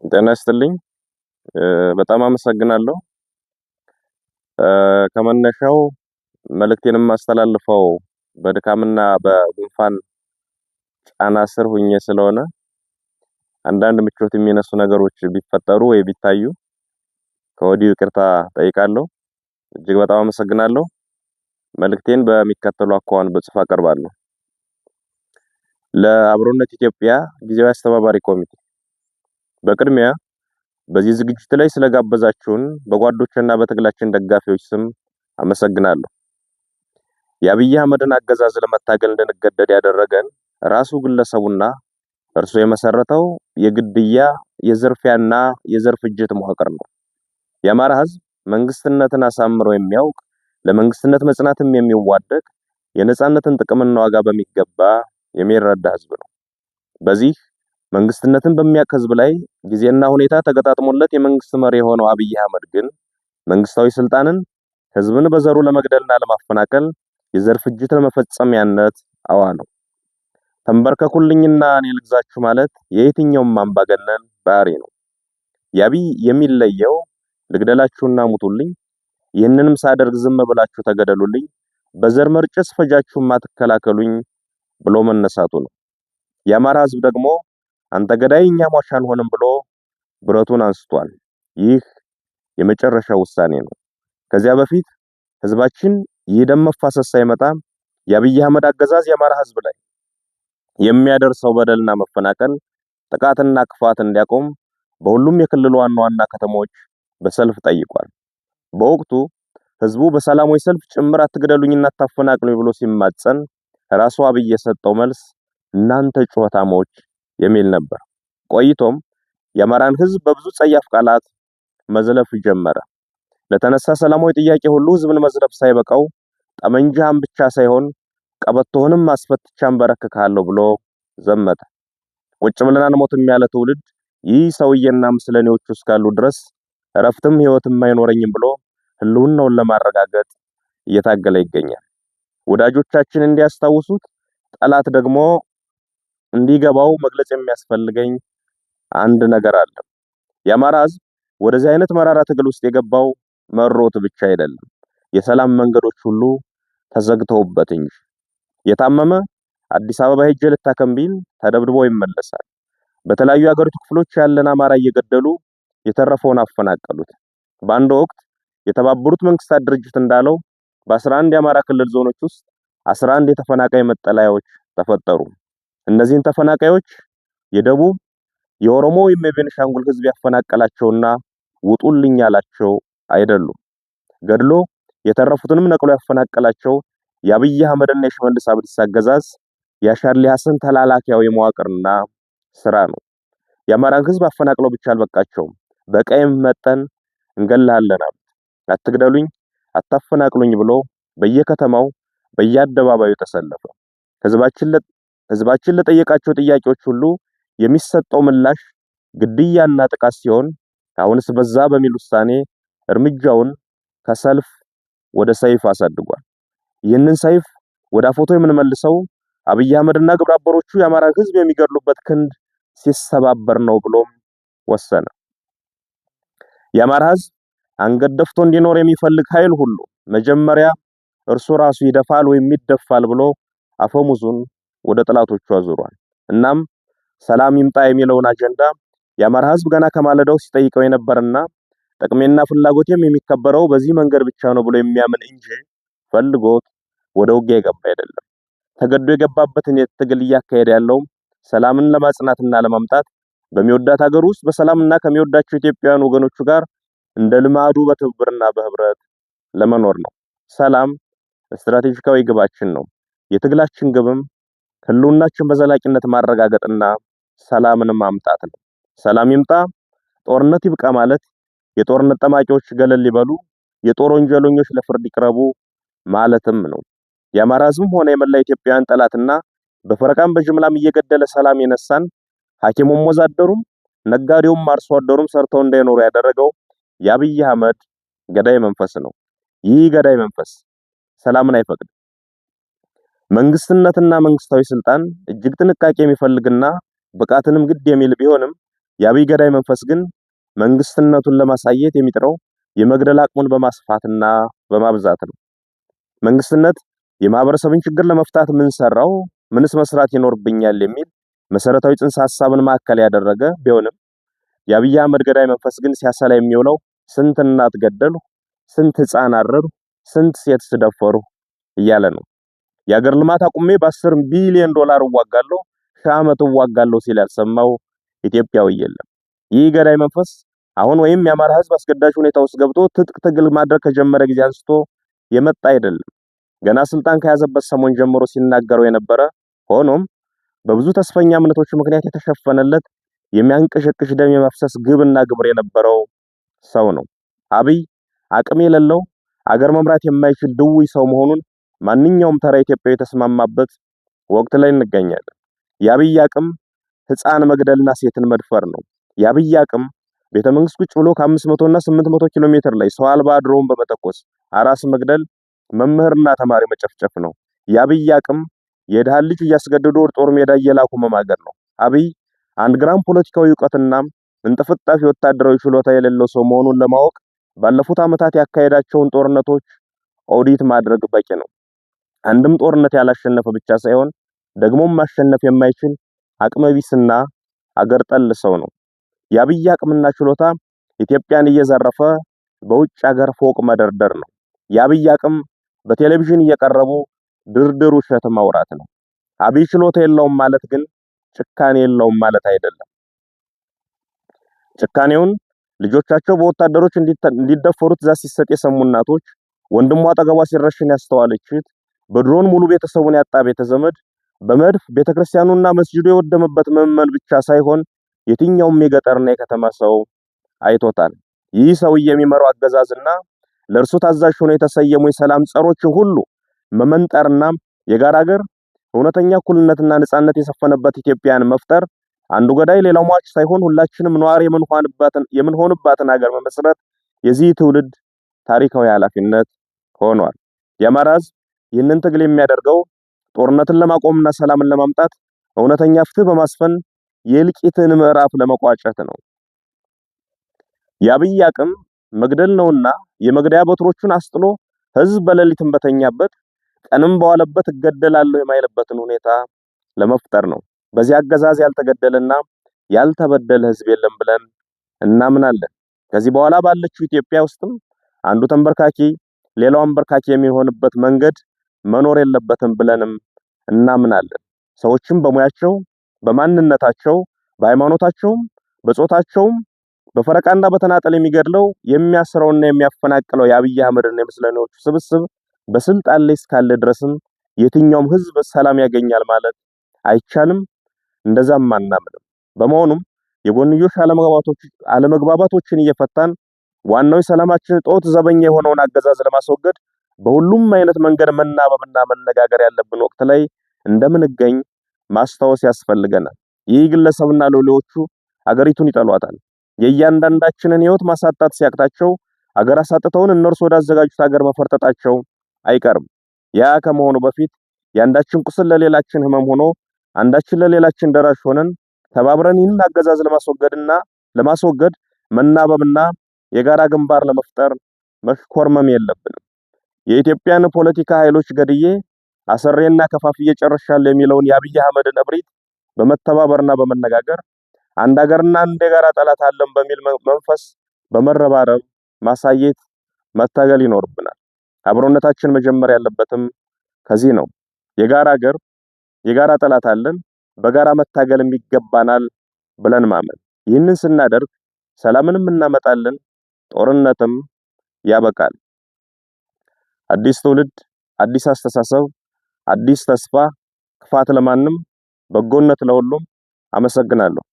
ጤና ይስጥልኝ። በጣም አመሰግናለሁ። ከመነሻው መልእክቴን የማስተላልፈው በድካምና በጉንፋን ጫና ስር ሆኜ ስለሆነ አንዳንድ ምቾት የሚነሱ ነገሮች ቢፈጠሩ ወይ ቢታዩ ከወዲሁ ይቅርታ ጠይቃለሁ። እጅግ በጣም አመሰግናለሁ። መልእክቴን በሚከተሉ አኳኋን በጽሁፍ አቀርባለሁ። ለአብሮነት ኢትዮጵያ ጊዜያዊ አስተባባሪ ኮሚቴ በቅድሚያ በዚህ ዝግጅት ላይ ስለጋበዛችሁን በጓዶችና በትግላችን ደጋፊዎች ስም አመሰግናለሁ። የአብይ አህመድን አገዛዝ ለመታገል እንድንገደድ ያደረገን ራሱ ግለሰቡና እርሱ የመሰረተው የግድያ የዝርፊያና የዘር ፍጅት መዋቅር ነው። የአማራ ህዝብ መንግስትነትን አሳምሮ የሚያውቅ ለመንግስትነት መጽናትም የሚዋደቅ የነጻነትን ጥቅምና ዋጋ በሚገባ የሚረዳ ህዝብ ነው። በዚህ መንግስትነትን በሚያውቅ ህዝብ ላይ ጊዜና ሁኔታ ተገጣጥሞለት የመንግስት መሪ የሆነው አብይ አህመድ ግን መንግስታዊ ስልጣንን ህዝብን በዘሩ ለመግደልና ለማፈናቀል የዘር ፍጅት ለመፈጸሚያነት አዋለው። ተንበርከኩልኝና እኔ ልግዛችሁ ማለት የየትኛውም አምባገነን ባህሪ ነው። የአብይ የሚለየው ልግደላችሁና ሙቱልኝ፣ ይህንንም ሳደርግ ዝም ብላችሁ ተገደሉልኝ፣ በዘር መርጬ ስፈጃችሁም አትከላከሉኝ ብሎ መነሳቱ ነው። የአማራ ህዝብ ደግሞ አንተ ገዳይ እኛ ሟች አንሆንም ብሎ ብረቱን አንስቷል። ይህ የመጨረሻው ውሳኔ ነው። ከዚያ በፊት ህዝባችን የደም መፋሰስ ሳይመጣ የአብይ አህመድ አገዛዝ የአማራ ህዝብ ላይ የሚያደርሰው በደልና መፈናቀል፣ ጥቃትና ክፋት እንዲያቆም በሁሉም የክልሉ ዋና ዋና ከተሞች በሰልፍ ጠይቋል። በወቅቱ ህዝቡ በሰላማዊ ሰልፍ ጭምር አትግደሉኝና አታፈናቅሉኝ ብሎ ሲማጸን ራሱ አብይ የሰጠው መልስ እናንተ ጩኸታሞች የሚል ነበር። ቆይቶም የአማራን ህዝብ በብዙ ጸያፍ ቃላት መዝለፍ ጀመረ። ለተነሳ ሰላማዊ ጥያቄ ሁሉ ህዝብን መዝለፍ ሳይበቃው ጠመንጃህን ብቻ ሳይሆን ቀበቶህንም አስፈትቻን በረክካለሁ ብሎ ዘመተ። ቁጭ ብለን አንሞትም ያለ ትውልድ ይህ ሰውዬና ምስለኔዎቹ እስካሉ ድረስ እረፍትም ህይወትም አይኖረኝም ብሎ ህልውናውን ለማረጋገጥ እየታገለ ይገኛል። ወዳጆቻችን እንዲያስታውሱት ጠላት ደግሞ እንዲገባው መግለጽ የሚያስፈልገኝ አንድ ነገር አለ። የአማራ ህዝብ ወደዚህ አይነት መራራ ትግል ውስጥ የገባው መሮት ብቻ አይደለም፣ የሰላም መንገዶች ሁሉ ተዘግተውበት እንጂ። የታመመ አዲስ አበባ ሄጄ ልታከም ቢል ተደብድቦ ይመለሳል። በተለያዩ የሀገሪቱ ክፍሎች ያለን አማራ እየገደሉ የተረፈውን አፈናቀሉት። በአንድ ወቅት የተባበሩት መንግስታት ድርጅት እንዳለው በ11 የአማራ ክልል ዞኖች ውስጥ 11 የተፈናቃይ መጠለያዎች ተፈጠሩ። እነዚህን ተፈናቃዮች የደቡብ የኦሮሞ ወይም የቤኒሻንጉል ህዝብ ያፈናቀላቸውና ውጡልኝ ያላቸው አይደሉም። ገድሎ የተረፉትንም ነቅሎ ያፈናቀላቸው የአብይ አህመድና የሽመልስ አብዲሳ አገዛዝ የአሻድሊ ሐሰን ተላላኪያዊ መዋቅርና ስራ ነው። የአማራን ህዝብ አፈናቅለው ብቻ አልበቃቸውም፣ በቀይም መጠን እንገላለን አሉት። አትግደሉኝ፣ አታፈናቅሉኝ ብሎ በየከተማው በየአደባባዩ ተሰለፈ። ህዝባችን ለጠየቃቸው ጥያቄዎች ሁሉ የሚሰጠው ምላሽ ግድያና ጥቃት ሲሆን አሁንስ በዛ በሚል ውሳኔ እርምጃውን ከሰልፍ ወደ ሰይፍ አሳድጓል። ይህንን ሰይፍ ወደ አፎቶ የምንመልሰው አብይ አህመድና ግብረ አበሮቹ የአማራ ህዝብ የሚገድሉበት ክንድ ሲሰባበር ነው ብሎም ወሰነ። የአማራ ህዝብ አንገት ደፍቶ እንዲኖር የሚፈልግ ኃይል ሁሉ መጀመሪያ እርሱ ራሱ ይደፋል ወይም ይደፋል ብሎ አፈሙዙን ወደ ጠላቶቹ አዙሯል። እናም ሰላም ይምጣ የሚለውን አጀንዳ የአማራ ህዝብ ገና ከማለዳው ሲጠይቀው የነበረና ጥቅሜና ፍላጎቴም የሚከበረው በዚህ መንገድ ብቻ ነው ብሎ የሚያምን እንጂ ፈልጎት ወደ ውጊያ የገባ አይደለም። ተገዶ የገባበትን የትግል እያካሄደ ያለው ሰላምን ለማጽናትና ለማምጣት በሚወዳት ሀገር ውስጥ በሰላምና ከሚወዳቸው ኢትዮጵያውያን ወገኖቹ ጋር እንደ ልማዱ በትብብርና በህብረት ለመኖር ነው። ሰላም ስትራቴጂካዊ ግባችን ነው። የትግላችን ግብም ህልውናችን በዘላቂነት ማረጋገጥና ሰላምን ማምጣት ነው። ሰላም ይምጣ፣ ጦርነት ይብቃ ማለት የጦርነት ጠማቂዎች ገለል ሊበሉ፣ የጦር ወንጀለኞች ለፍርድ ይቅረቡ ማለትም ነው። የአማራ ህዝብም ሆነ የመላ ኢትዮጵያውያን ጠላትና በፈረቃም በጅምላም እየገደለ ሰላም የነሳን ሐኪሙም ወዛደሩም ነጋዴውም አርሶ አደሩም ሰርተው እንዳይኖሩ ያደረገው የአብይ አህመድ ገዳይ መንፈስ ነው። ይህ ገዳይ መንፈስ ሰላምን አይፈቅድም። መንግስትነትና መንግስታዊ ስልጣን እጅግ ጥንቃቄ የሚፈልግና ብቃትንም ግድ የሚል ቢሆንም የአብይ ገዳይ መንፈስ ግን መንግስትነቱን ለማሳየት የሚጥረው የመግደል አቅሙን በማስፋትና በማብዛት ነው። መንግስትነት የማህበረሰብን ችግር ለመፍታት ምን ሰራው፣ ምንስ መስራት ይኖርብኛል የሚል መሰረታዊ ጽንሰ ሐሳብን ማዕከል ያደረገ ቢሆንም የአብይ አህመድ ገዳይ መንፈስ ግን ሲያሰላ የሚውለው ስንት እናት ገደሉ፣ ስንት ህፃን አረዱ፣ ስንት ሴት ስደፈሩ እያለ ነው። የአገር ልማት አቁሜ በ10 ቢሊዮን ዶላር እዋጋለሁ፣ ሺህ ዓመት እዋጋለሁ ሲል ያልሰማው ኢትዮጵያዊ የለም። ይህ ገዳይ መንፈስ አሁን ወይም የአማራ ህዝብ አስገዳጅ ሁኔታ ውስጥ ገብቶ ትጥቅ ትግል ማድረግ ከጀመረ ጊዜ አንስቶ የመጣ አይደለም። ገና ስልጣን ከያዘበት ሰሞን ጀምሮ ሲናገረው የነበረ ሆኖም በብዙ ተስፈኛ እምነቶች ምክንያት የተሸፈነለት የሚያንቀሸቅሽ ደም የማፍሰስ ግብና ግብር የነበረው ሰው ነው። አብይ አቅም የሌለው አገር መምራት የማይችል ድውይ ሰው መሆኑን ማንኛውም ተራ ኢትዮጵያዊ የተስማማበት ወቅት ላይ እንገኛለን። የአብይ አቅም ህፃን መግደልና ሴትን መድፈር ነው። የአብይ አቅም ቤተመንግስት ቁጭ ብሎ ከ500 እና 800 ኪሎ ሜትር ላይ ሰው አልባ ድሮን በመተኮስ አራስ መግደል፣ መምህርና ተማሪ መጨፍጨፍ ነው። የአብይ አቅም የድሃ ልጅ እያስገደዱ ወደ ጦር ሜዳ እየላኩ መማገር ነው። አብይ አንድ ግራም ፖለቲካዊ ዕውቀትና እንጥፍጣፊ ወታደራዊ ችሎታ የሌለው ሰው መሆኑን ለማወቅ ባለፉት ዓመታት ያካሄዳቸውን ጦርነቶች ኦዲት ማድረግ በቂ ነው። አንድም ጦርነት ያላሸነፈ ብቻ ሳይሆን ደግሞም ማሸነፍ የማይችል አቅመቢስና አገር ጠል ሰው ነው። የአብይ አቅምና ችሎታ ኢትዮጵያን እየዘረፈ በውጭ ሀገር ፎቅ መደርደር ነው። የአብይ አቅም በቴሌቪዥን እየቀረቡ ድርድር ውሸት ማውራት ነው። አብይ ችሎታ የለውም ማለት ግን ጭካኔ የለውም ማለት አይደለም። ጭካኔውን ልጆቻቸው በወታደሮች እንዲደፈሩ ትዕዛዝ ሲሰጥ የሰሙ እናቶች፣ ወንድሟ አጠገቧ ሲረሽን ያስተዋለች እህት፣ በድሮን ሙሉ ቤተሰቡን ያጣ ቤተዘመድ፣ በመድፍ ቤተክርስቲያኑና መስጂዱ የወደመበት ምዕመን ብቻ ሳይሆን የትኛውም የገጠርና የከተማ ሰው አይቶታል። ይህ ሰውዬ የሚመራው አገዛዝና ለእርሱ ታዛዥ ሆነው የተሰየሙ የሰላም ጸሮችን ሁሉ መመንጠርና የጋራ ሀገር እውነተኛ እኩልነትና ነጻነት የሰፈነበት ኢትዮጵያን መፍጠር አንዱ ገዳይ ሌላው ሟች ሳይሆን ሁላችንም ነዋሪ የምንሆንባትን ሀገር መመስረት የዚህ ትውልድ ታሪካዊ ኃላፊነት ሆኗል። የአማራ ሕዝብ ይህንን ትግል የሚያደርገው ጦርነትን ለማቆምና ሰላምን ለማምጣት እውነተኛ ፍትህ በማስፈን የእልቂትን ምዕራፍ ለመቋጨት ነው። የአብይ አቅም መግደል ነውና የመግደያ በትሮቹን አስጥሎ ህዝብ በሌሊትም በተኛበት ቀንም በዋለበት እገደላለሁ የማይልበትን ሁኔታ ለመፍጠር ነው። በዚህ አገዛዝ ያልተገደለና ያልተበደለ ህዝብ የለም ብለን እናምናለን። ከዚህ በኋላ ባለችው ኢትዮጵያ ውስጥም አንዱ ተንበርካኪ ሌላው አንበርካኪ የሚሆንበት መንገድ መኖር የለበትም ብለንም እናምናለን። ሰዎችም በሙያቸው፣ በማንነታቸው፣ በሃይማኖታቸውም፣ በጾታቸውም በፈረቃና በተናጠል የሚገድለው የሚያስረውና የሚያፈናቅለው የአብይ አህመድና የምስለኔዎቹ ስብስብ በስልጣን ላይ እስካለ ድረስም የትኛውም ህዝብ ሰላም ያገኛል ማለት አይቻልም። እንደዛም አናምንም። በመሆኑም የጎንዮሽ አለመግባባቶችን እየፈታን ዋናው የሰላማችን ጦት ዘበኛ የሆነውን አገዛዝ ለማስወገድ በሁሉም አይነት መንገድ መናበብና መነጋገር ያለብን ወቅት ላይ እንደምንገኝ ማስታወስ ያስፈልገናል። ይህ ግለሰብና ሎሌዎቹ አገሪቱን ይጠሏታል። የእያንዳንዳችንን ህይወት ማሳጣት ሲያቅታቸው አገር አሳጥተውን እነርሱ ወዳዘጋጁት ሀገር መፈርጠጣቸው አይቀርም። ያ ከመሆኑ በፊት የአንዳችን ቁስል ለሌላችን ህመም ሆኖ አንዳችን ለሌላችን ደራሽ ሆነን ተባብረን ይህን አገዛዝ ለማስወገድ መናበብና የጋራ ግንባር ለመፍጠር መሽኮርመም የለብንም። የኢትዮጵያን ፖለቲካ ኃይሎች ገድዬ አሰሬና ከፋፍዬ ጨርሻለሁ የሚለውን የአብይ አህመድን እብሪት በመተባበርና በመነጋገር አንድ ሀገርና አንድ የጋራ ጠላት አለን በሚል መንፈስ በመረባረብ ማሳየት መታገል ይኖርብናል። አብሮነታችን መጀመር ያለበትም ከዚህ ነው። የጋራ ሀገር የጋራ ጠላት አለን፣ በጋራ መታገልም ይገባናል ብለን ማመን። ይህንን ስናደርግ ሰላምንም እናመጣለን፣ ጦርነትም ያበቃል። አዲስ ትውልድ፣ አዲስ አስተሳሰብ፣ አዲስ ተስፋ፣ ክፋት ለማንም በጎነት ለሁሉም። አመሰግናለሁ።